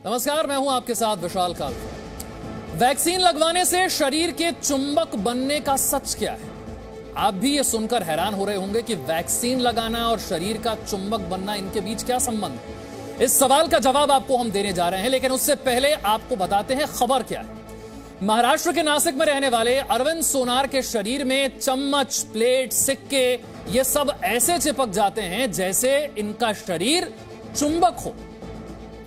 नमस्कार, मैं हूं आपके साथ विशाल कालरा। वैक्सीन लगवाने से शरीर के चुंबक बनने का सच क्या है? आप भी ये सुनकर हैरान हो रहे होंगे कि वैक्सीन लगाना और शरीर का चुंबक बनना, इनके बीच क्या संबंध है? इस सवाल का जवाब आपको हम देने जा रहे हैं, लेकिन उससे पहले आपको बताते हैं खबर क्या है। महाराष्ट्र के नासिक में रहने वाले अरविंद सोनार के शरीर में चम्मच, प्लेट, सिक्के, ये सब ऐसे चिपक जाते हैं जैसे इनका शरीर चुंबक हो।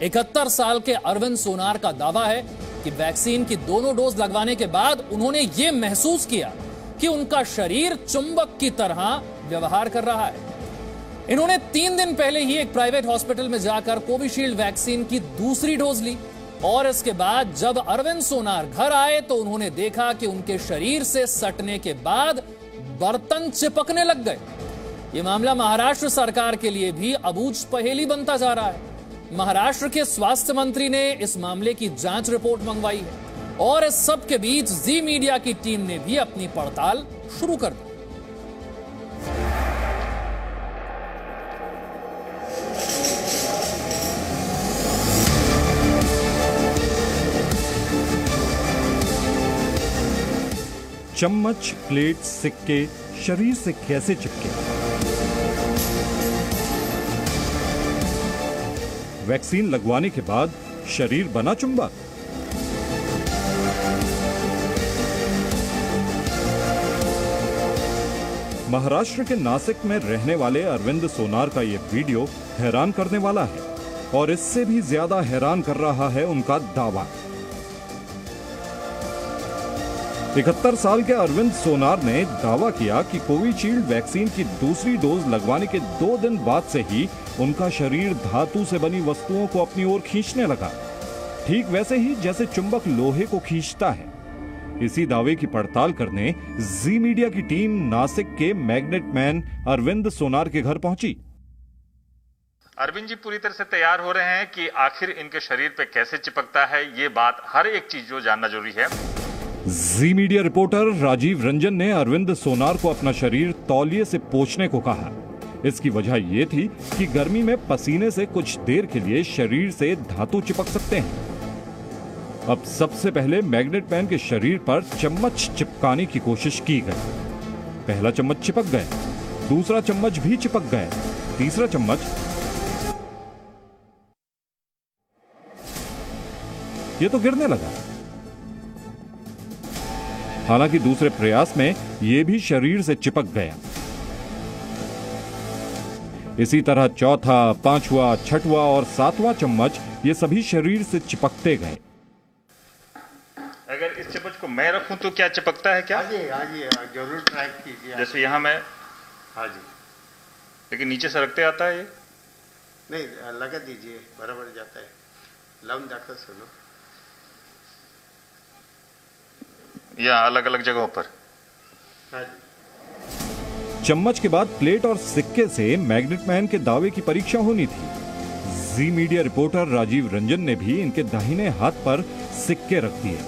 71 साल के अरविंद सोनार का दावा है कि वैक्सीन की दोनों डोज लगवाने के बाद उन्होंने यह महसूस किया कि उनका शरीर चुंबक की तरह व्यवहार कर रहा है। इन्होंने 3 दिन पहले ही एक प्राइवेट हॉस्पिटल में जाकर कोविशील्ड वैक्सीन की दूसरी डोज ली और इसके बाद जब अरविंद सोनार घर आए तो उन्होंने देखा कि उनके शरीर से सटने के बाद बर्तन चिपकने लग गए। यह मामला महाराष्ट्र सरकार के लिए भी अबूझ पहेली बनता जा रहा है। महाराष्ट्र के स्वास्थ्य मंत्री ने इस मामले की जांच रिपोर्ट मंगवाई है और इस सब के बीच जी मीडिया की टीम ने भी अपनी पड़ताल शुरू कर दी। चम्मच, प्लेट, सिक्के शरीर से कैसे चिपके? वैक्सीन लगवाने के बाद शरीर बना चुंबक? महाराष्ट्र के नासिक में रहने वाले अरविंद सोनार का यह वीडियो हैरान करने वाला है और इससे भी ज्यादा हैरान कर रहा है उनका दावा। 71 साल के अरविंद सोनार ने दावा किया कि कोविशील्ड वैक्सीन की दूसरी डोज लगवाने के 2 दिन बाद से ही उनका शरीर धातु से बनी वस्तुओं को अपनी ओर खींचने लगा, ठीक वैसे ही जैसे चुंबक लोहे को खींचता है। इसी दावे की पड़ताल करने जी मीडिया की टीम नासिक के मैग्नेट मैन अरविंद सोनार के घर पहुंची। अरविंद जी पूरी तरह से तैयार हो रहे हैं कि आखिर इनके शरीर पे कैसे चिपकता है। ये बात हर एक चीज जो जानना जरूरी है। जी मीडिया रिपोर्टर राजीव रंजन ने अरविंद सोनार को अपना शरीर तौलिए से पोंछने को कहा। इसकी वजह यह थी कि गर्मी में पसीने से कुछ देर के लिए शरीर से धातु चिपक सकते हैं। अब सबसे पहले मैग्नेट मैन के शरीर पर चम्मच चिपकाने की कोशिश की गई। पहला चम्मच चिपक गए, दूसरा चम्मच भी चिपक गए, तीसरा चम्मच, ये तो गिरने लगा। हालांकि दूसरे प्रयास में यह भी शरीर से चिपक गया। इसी तरह चौथा, 5वां, 6वां और 7वां चम्मच ये सभी शरीर से चिपकते गए। अगर इस चम्मच को मैं रखूं तो क्या चिपकता है क्या? हाँ जी, जरूर ट्राई कीजिए। जैसे यहाँ मैं, हाँ जी, लेकिन नीचे सरकते आता है ये। नहीं, लगा दीजिए, बराबर जाता है। लाउन जाकर सुनो, या अलग अलग जगहों पर। हाँ जी। चम्मच के बाद प्लेट और सिक्के से मैग्नेट मैन के दावे की परीक्षा होनी थी। जी मीडिया रिपोर्टर राजीव रंजन ने भी इनके दाहिने हाथ पर सिक्के रख दिए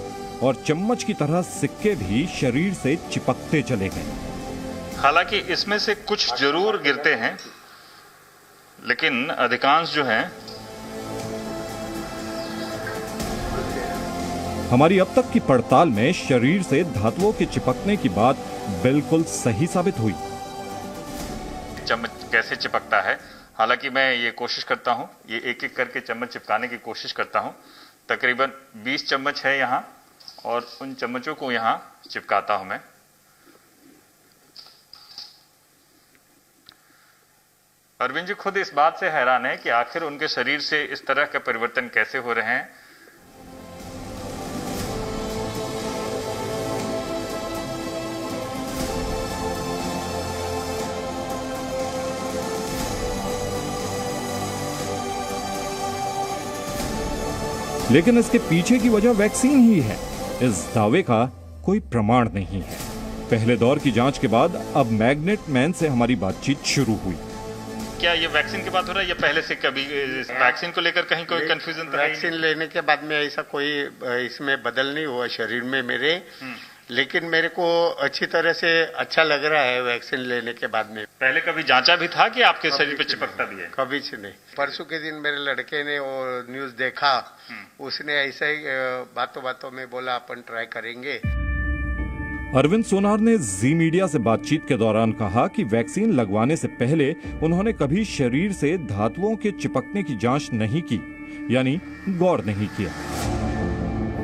और चम्मच की तरह सिक्के भी शरीर से चिपकते चले गए। हालांकि इसमें से कुछ जरूर गिरते हैं, लेकिन अधिकांश जो हैं हमारी अब तक की पड़ताल में शरीर से धातुओं के चिपकने की बात बिल्कुल सही साबित हुई। चम्मच कैसे चिपकता है, हालांकि मैं ये कोशिश करता हूं, ये एक एक करके चम्मच चिपकाने की कोशिश करता हूं। तकरीबन 20 चम्मच है यहां और उन चम्मचों को यहां चिपकाता हूं मैं। अरविंद जी खुद इस बात से हैरान है कि आखिर उनके शरीर से इस तरह के परिवर्तन कैसे हो रहे हैं। लेकिन इसके पीछे की वजह वैक्सीन ही है। इस दावे का कोई प्रमाण नहीं है। पहले दौर की जांच के बाद अब मैग्नेट मैन से हमारी बातचीत शुरू हुई। क्या ये वैक्सीन की बात हो रहा है या पहले से कभी वैक्सीन को लेकर कहीं कोई कंफ्यूजन? वैक्सीन लेने के बाद में ऐसा कोई इसमें बदल नहीं हुआ शरीर में मेरे। लेकिन मेरे को अच्छी तरह से अच्छा लग रहा है वैक्सीन लेने के बाद में। पहले कभी जांचा भी था कि आपके शरीर पे चिपकता भी है? कभी से नहीं। परसों के दिन मेरे लड़के ने वो न्यूज देखा, उसने ऐसा ही बातों बातों में बोला अपन ट्राई करेंगे। अरविंद सोनार ने जी मीडिया से बातचीत के दौरान कहा कि वैक्सीन लगवाने से पहले उन्होंने कभी शरीर से धातुओं के चिपकने की जांच नहीं की, यानी गौर नहीं किया।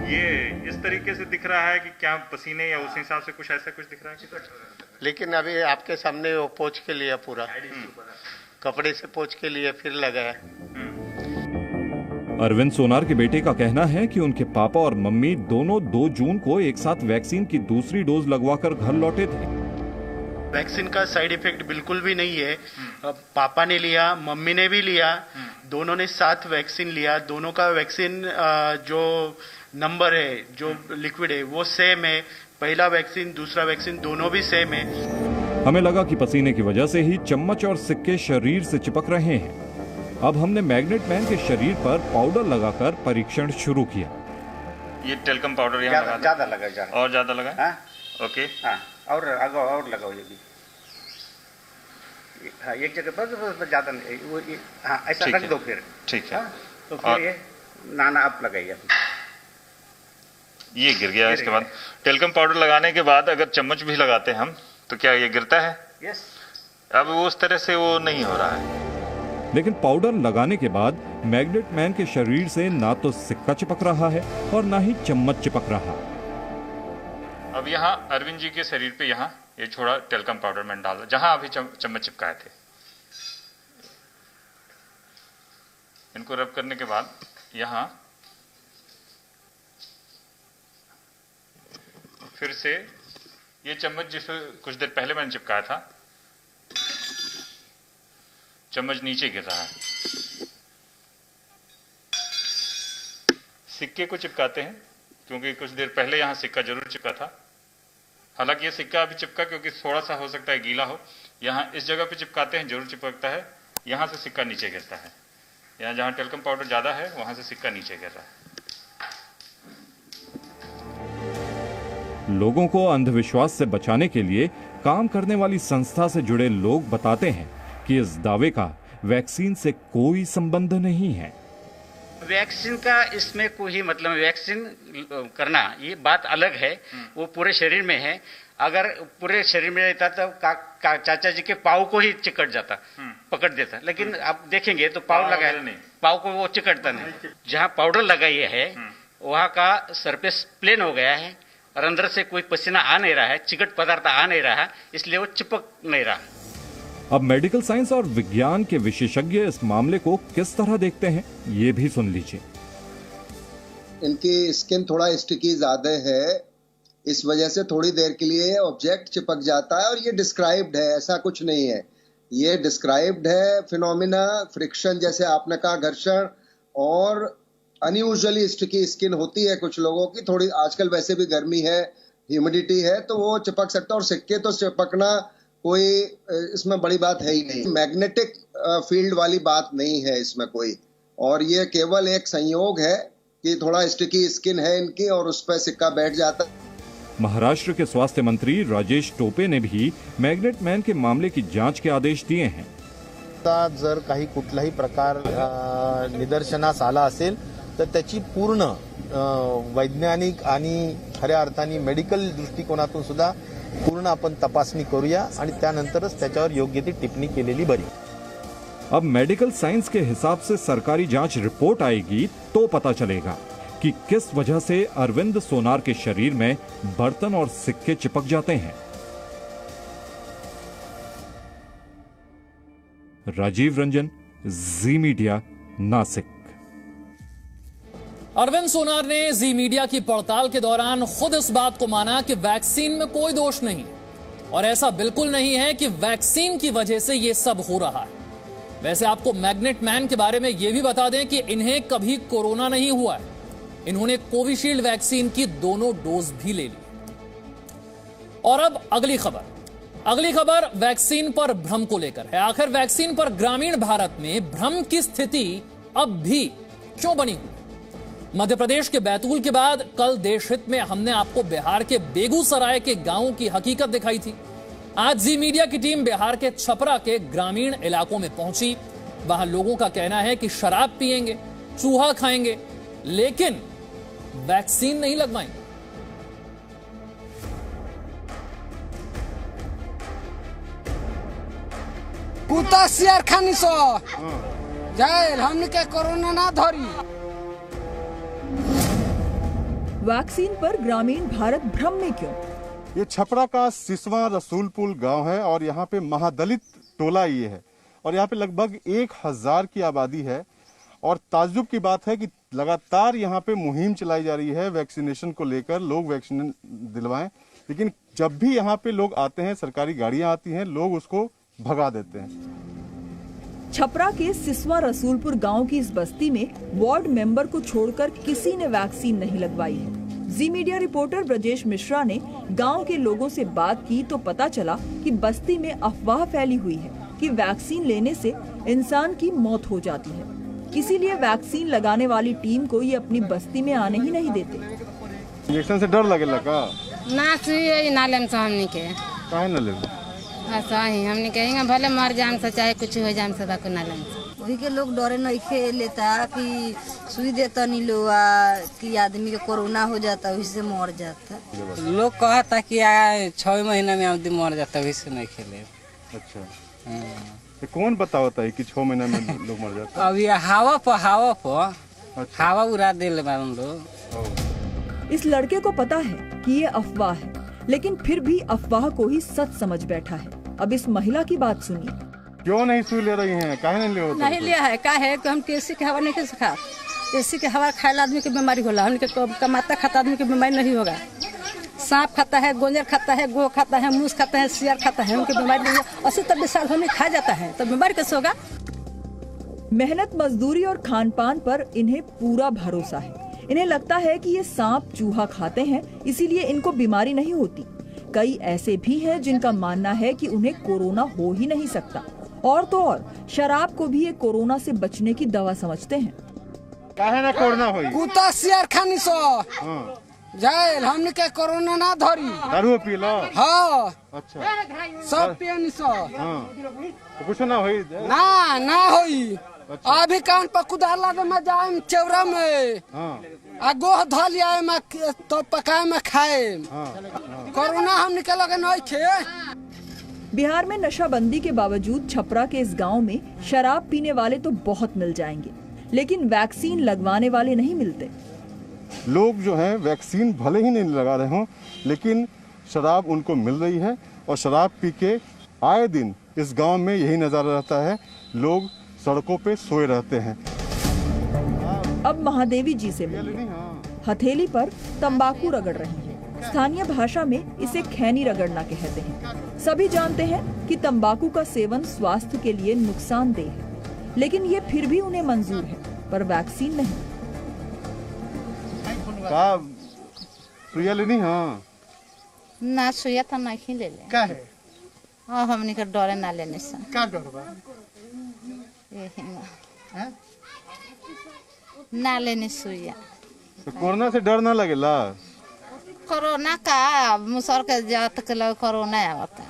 ये इस तरीके से दिख रहा है कि क्या पसीने या उस हिसाब से कुछ ऐसा कुछ दिख रहा है? लेकिन अभी आपके सामने वो पोंछ के लिए पूरा कपड़े से पोंछ के लिए फिर लगाया। अरविंद सोनार के बेटे का कहना है कि उनके पापा और मम्मी दोनों 2 जून को एक साथ वैक्सीन की दूसरी डोज लगवाकर घर लौटे थे। वैक्सीन का साइड इफेक्ट बिल्कुल भी नहीं है। पापा ने लिया, मम्मी ने भी लिया, दोनों ने साथ वैक्सीन लिया। दोनों का वैक्सीन जो नंबर है, जो लिक्विड है, वो सेम है। पहला वैक्सीन दूसरा वैक्सीन दोनों भी सेम है। हमें लगा कि पसीने की वजह से ही चम्मच और सिक्के शरीर से चिपक रहे हैं। अब हमने मैग्नेट मैन के शरीर पर पाउडर लगाकर परीक्षण शुरू किया। ये टेल्कम पाउडर यहाँ लगा ज्यादा लगा, और ज्यादा लगा। ओके, और लगाओ ये भी। हाँ, एक जगह पर ज्यादा नहीं, वो हाँ ऐसा रख दो फिर। ठीक है। तो फिर ये नाना आप लगाइए। ये गिर गया। इसके बाद टेल्कम पाउडर लगाने के बाद अगर चम्मच भी लगाते हैं हम तो क्या ये गिरता है? यस। अब वो उस तरह से वो नहीं हो रहा है। लेकिन पाउडर लगाने के बाद मैग्नेट मैन के शरीर से ना तो सिक्का चिपक रहा है और ना ही चम्मच चिपक रहा। अब यहाँ अरविंद जी के शरीर पे यहाँ ये छोड़ा टेल्कम पाउडर मैंने डाला जहां अभी चम्मच चिपकाए थे। इनको रब करने के बाद यहाँ फिर से ये चम्मच जिसे कुछ देर पहले मैंने चिपकाया था, चम्मच नीचे गिर रहा है। सिक्के को चिपकाते हैं क्योंकि कुछ देर पहले यहां सिक्का जरूर चिपका था। हालांकि ये सिक्का अभी चिपका क्योंकि थोड़ा सा हो सकता है गीला हो। यहां इस जगह पे चिपकाते हैं, जरूर चिपकता है। यहां से सिक्का नीचे गिरता है। यहां जहां टेल्कम पाउडर ज्यादा है वहां से सिक्का नीचे गिर रहा है। लोगों को अंधविश्वास से बचाने के लिए काम करने वाली संस्था से जुड़े लोग बताते हैं कि इस दावे का वैक्सीन से कोई संबंध नहीं है। वैक्सीन का इसमें कोई मतलब, वैक्सीन करना ये बात अलग है, वो पूरे शरीर में है। अगर पूरे शरीर में रहता तो चाचा जी के पाँव को ही चिकट जाता, पकड़ देता। लेकिन आप देखेंगे तो पाँव लगाया नहीं, पाँव को वो चिकटता नहीं। जहाँ पाउडर लगाई है वहाँ का सरफेस प्लेन हो गया है और अंदर से कोई पसीना आ नहीं रहा है, चिकट पदार्थ आ नहीं रहा, इसलिए वो चिपक नहीं रहा। अब मेडिकल साइंस और विज्ञान के विशेषज्ञ इस मामले को किस तरह देखते हैं, ये भी सुन लीजिए। इनकी स्किन थोड़ा स्टिकी ज्यादा है, इस वजह से थोड़ी देर के लिए ऑब्जेक्ट चिपक जाता है और ये डिस्क्राइब्ड है, ऐसा कुछ नहीं है। ये डिस्क्राइब्ड है फिनोमिना, फ्रिक्शन जैसे आपने कहा, घर्षण, और अनयूजुअली स्टिकी स्किन होती है कुछ लोगों की। थोड़ी आजकल वैसे भी गर्मी है, ह्यूमिडिटी है, तो वो चिपक सकता है। और सिक्के तो चिपकना कोई इसमें बड़ी बात है ही नहीं, मैग्नेटिक फील्ड वाली बात नहीं है इसमें कोई। और ये केवल एक संयोग है कि थोड़ा स्टिकी स्किन है इनकी और उस पर सिक्का बैठ जाता है। महाराष्ट्र के स्वास्थ्य मंत्री राजेश टोपे ने भी मैग्नेट मैन के मामले की जांच के आदेश दिए हैं। जर काही कुठलाही प्रकार निदर्शनास आला असेल तर त्याची पूर्ण वैज्ञानिक आणि खऱ्या अर्थाने मेडिकल दृष्टिकोनातून सुद्धा पूर्ण आपण तपासणी करूया आणि त्यानंतरच त्याच्यावर योग्य ती टिप्पणी केलेली बरी। अब मेडिकल साइंस के हिसाब से सरकारी जांच रिपोर्ट आएगी तो पता चलेगा कि किस वजह से अरविंद सोनार के शरीर में बर्तन और सिक्के चिपक जाते हैं। राजीव रंजन, जी मीडिया, नासिक। अरविंद सोनार ने जी मीडिया की पड़ताल के दौरान खुद इस बात को माना कि वैक्सीन में कोई दोष नहीं और ऐसा बिल्कुल नहीं है कि वैक्सीन की वजह से यह सब हो रहा है। वैसे आपको मैग्नेट मैन के बारे में यह भी बता दें कि इन्हें कभी कोरोना नहीं हुआ है। इन्होंने कोविशील्ड वैक्सीन की दोनों डोज भी ले ली। और अब अगली खबर वैक्सीन पर भ्रम को लेकर है। आखिर वैक्सीन पर ग्रामीण भारत में भ्रम की स्थिति अब भी क्यों बनी हुई? मध्य प्रदेश के बैतूल के बाद कल देश हित में हमने आपको बिहार के बेगूसराय के गांवों की हकीकत दिखाई थी। आज जी मीडिया की टीम बिहार के छपरा के ग्रामीण इलाकों में पहुंची। वहां लोगों का कहना है कि शराब पिएंगे, चूहा खाएंगे, लेकिन वैक्सीन नहीं लगवाएंगे। कुत्ता शेयर खानी सो जाए हमने के कोरोना ना धरी। वैक्सीन पर ग्रामीण भारत भ्रम में क्यों? ये छपरा का सिसवा रसूलपुर गांव है और यहाँ पे महादलित टोला ये है और यहाँ पे लगभग 1000 की आबादी है। और ताज्जुब की बात है कि लगातार यहाँ पे मुहिम चलाई जा रही है वैक्सीनेशन को लेकर, लोग वैक्सीन दिलवाएं, लेकिन जब भी यहाँ पे लोग आते हैं, सरकारी गाड़ियां आती हैं, लोग उसको भगा देते हैं। छपरा के सिसवा रसूलपुर गांव की इस बस्ती में वार्ड मेंबर को छोड़कर किसी ने वैक्सीन नहीं लगवाई है। जी मीडिया रिपोर्टर ब्रजेश मिश्रा ने गांव के लोगों से बात की तो पता चला कि बस्ती में अफवाह फैली हुई है कि वैक्सीन लेने से इंसान की मौत हो जाती है। इसीलिए वैक्सीन लगाने वाली टीम को ये अपनी बस्ती में आने ही नहीं देते। इंजेक्शन से डर लगेला का? ना सुई ना लेम से हमनी के काहे ना ले? ऐसा ही हमने कहेंगे भले मर जाम से चाहे कुछ हो जाम से बाको ना लेम। वही के लोग डरे नहीं खे लेता कि सुई देता नहीं लो कि आदमी के कोरोना हो जाता वही से मर जाता। लोग कहता कि 6 महीना में आदमी मर जाता वही से नहीं खेले। अच्छा तो कौन बतावता है कि 6 महीना में लोग मर जाते? अब ये हवा पर हवा उड़ा दे लोग। इस लड़के को पता है कि ये अफवाह है, लेकिन फिर भी अफवाह को ही सच समझ बैठा है। अब इस महिला की बात सुनिए। क्यों नहीं सुई ले रही हैं? काहे नहीं ले होता? नहीं लिया है का है कि हम एसी के हवा नहीं खा। एसी के हवा खाए आदमी की बीमारी होला, हमके कमाता खाता आदमी की बीमारी नहीं होगा। सांप खाता है, गोंजर खाता है, गो खाता है, मूस खाता है, सियार खाता है, उनकी बीमारी नहीं है। 80-90 साल हमें खा जाता है तो बीमारी कैसे होगा? मेहनत मजदूरी और खान पान पर इन्हें पूरा भरोसा है। इन्हें लगता है कि ये सांप चूहा खाते हैं, इसीलिए इनको बीमारी नहीं होती। कई ऐसे भी हैं जिनका मानना है कि उन्हें कोरोना हो ही नहीं सकता। और तो और शराब को भी ये कोरोना से बचने की दवा समझते हैं। काहे ना कोरोना होई? कुत्ता शेयर खानी सो जाए हमने के कोरोना ना धरी। दारू पी लो? हाँ। अच्छा सब पियनी सो। तो कुछ ना होई? ना होई। अभी कान पर कुदाला दे मैं जाए चौरा में गोह धो लिया मैं तो पकाए में खाए। कोरोना हम निकलोगे नहीं थे। बिहार में नशाबंदी के बावजूद छपरा के इस गांव में शराब पीने वाले तो बहुत मिल जाएंगे, लेकिन वैक्सीन लगवाने वाले नहीं मिलते। लोग जो हैं वैक्सीन भले ही नहीं लगा रहे हों, लेकिन शराब उनको मिल रही है और शराब पी के आए दिन इस गांव में यही नजारा रहता है, लोग सड़कों पे सोए रहते हैं। अब महादेवी जी से मिलिए। हथेली पर तंबाकू रगड़ रही हैं। स्थानीय भाषा में इसे खैनी रगड़ना कहते हैं। सभी जानते हैं कि तंबाकू का सेवन स्वास्थ्य के लिए नुकसानदेह है, लेकिन ये फिर भी उन्हें मंजूर है, पर वैक्सीन नहीं। सुइया लेनी? हाँ ना सुइया तो नहीं ले ले। का है? हमनी के डरे ना लेने से। का डर बा? ना लेने सुइया। तो कोरोना से डर ना लगेला? कोरोना का मुसर के जात के लोग कोरोना आवता।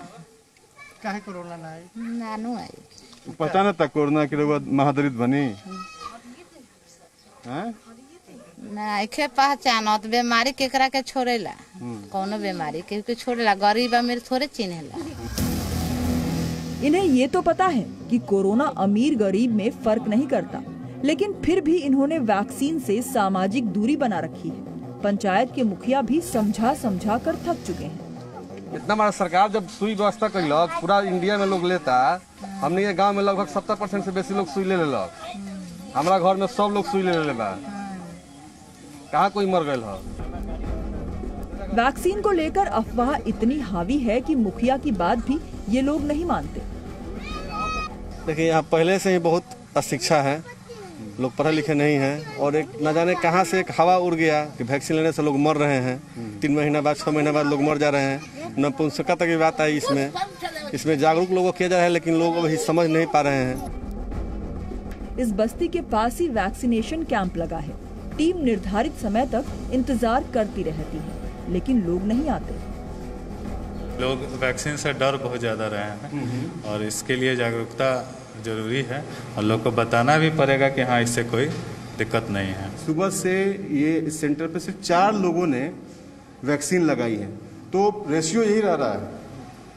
काहे कोरोना ना आई? नानू आई। पहचाना था कोरोना के लोग महादलित बनी? ना इखे पहचानत बीमारी केकरा के छोड़ेला? कौनो बीमारी के छोड़ेला? गरीब अमीर थोड़े चिन्हेला। इन्हें ये तो पता है कि कोरोना अमीर गरीब में फर्क नहीं करता, लेकिन फिर भी इन्होंने वैक्सीन से सामाजिक दूरी बना रखी है। पंचायत के मुखिया भी समझा कर थक चुके हैं। इतना बड़ा सरकार जब सुई व्यवस्था कैलक, पूरा इंडिया में लोग लेता, हमने ये गांव में लगभग 70% से बेसी लोग सुई ले लेलक। हमारा घर में सब लोग सुई ले लेला, कहाँ कोई मर गए है। वैक्सीन को लेकर अफवाह इतनी हावी है कि मुखिया की बात भी ये लोग नहीं मानते। देखिए यहाँ पहले से ही बहुत अशिक्षा है, लोग पढ़े लिखे नहीं हैं और एक न जाने कहाँ से एक हवा उड़ गया कि वैक्सीन लेने से लोग मर रहे हैं। 3 महीना बाद 6 महीना बाद लोग मर जा रहे हैं। नपुंसकता की बात आई इसमें जागरूक लोगों को किया जा रहा है, लेकिन लोग अभी समझ नहीं पा रहे हैं। इस बस्ती के पास ही वैक्सीनेशन कैंप लगा है। टीम निर्धारित समय तक इंतजार करती रहती है, लेकिन लोग नहीं आते। लोग वैक्सीन से डर बहुत ज़्यादा रहे हैं और इसके लिए जागरूकता जरूरी है और लोग को बताना भी पड़ेगा कि हाँ, इससे कोई दिक्कत नहीं है। सुबह से ये इस सेंटर पे सिर्फ 4 लोगों ने वैक्सीन लगाई है, तो रेशियो यही रह रहा है।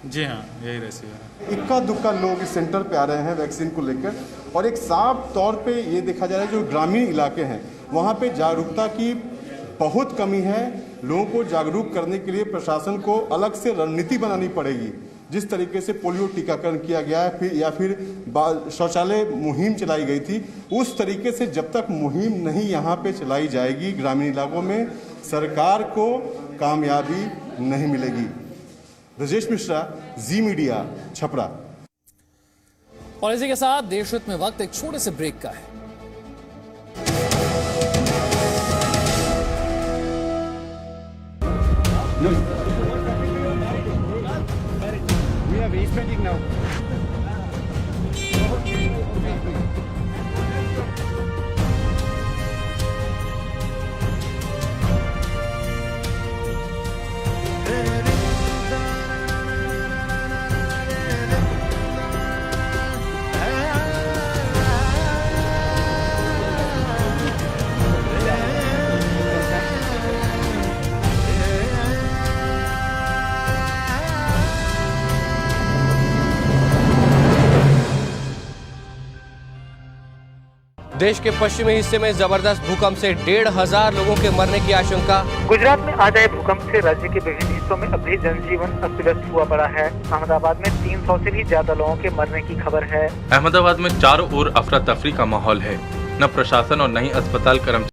जी हाँ, यही रेशियो है। इक्का दुक्का लोग इस सेंटर पे आ रहे हैं वैक्सीन को लेकर, और एक साफ तौर पे ये देखा जा रहा है जो ग्रामीण इलाके हैं वहाँ पे जागरूकता की बहुत कमी है। लोगों को जागरूक करने के लिए प्रशासन को अलग से रणनीति बनानी पड़ेगी। जिस तरीके से पोलियो टीकाकरण किया गया है या फिर शौचालय मुहिम चलाई गई थी, उस तरीके से जब तक मुहिम नहीं यहाँ पे चलाई जाएगी ग्रामीण इलाकों में, सरकार को कामयाबी नहीं मिलेगी। राजेश मिश्रा, जी मीडिया, छपरा। और इसी के साथ देश हित में वक्त एक छोटे से ब्रेक का है। देश के पश्चिमी हिस्से में जबरदस्त भूकंप से 1,500 लोगों के मरने की आशंका। गुजरात में आ जाए भूकंप से राज्य के विभिन्न हिस्सों में अब भी जनजीवन अस्त व्यस्त हुआ पड़ा है। अहमदाबाद में 300 से भी ज्यादा लोगों के मरने की खबर है। अहमदाबाद में चारों ओर अफरा तफरी का माहौल है। न प्रशासन और न ही अस्पताल कर्मचारी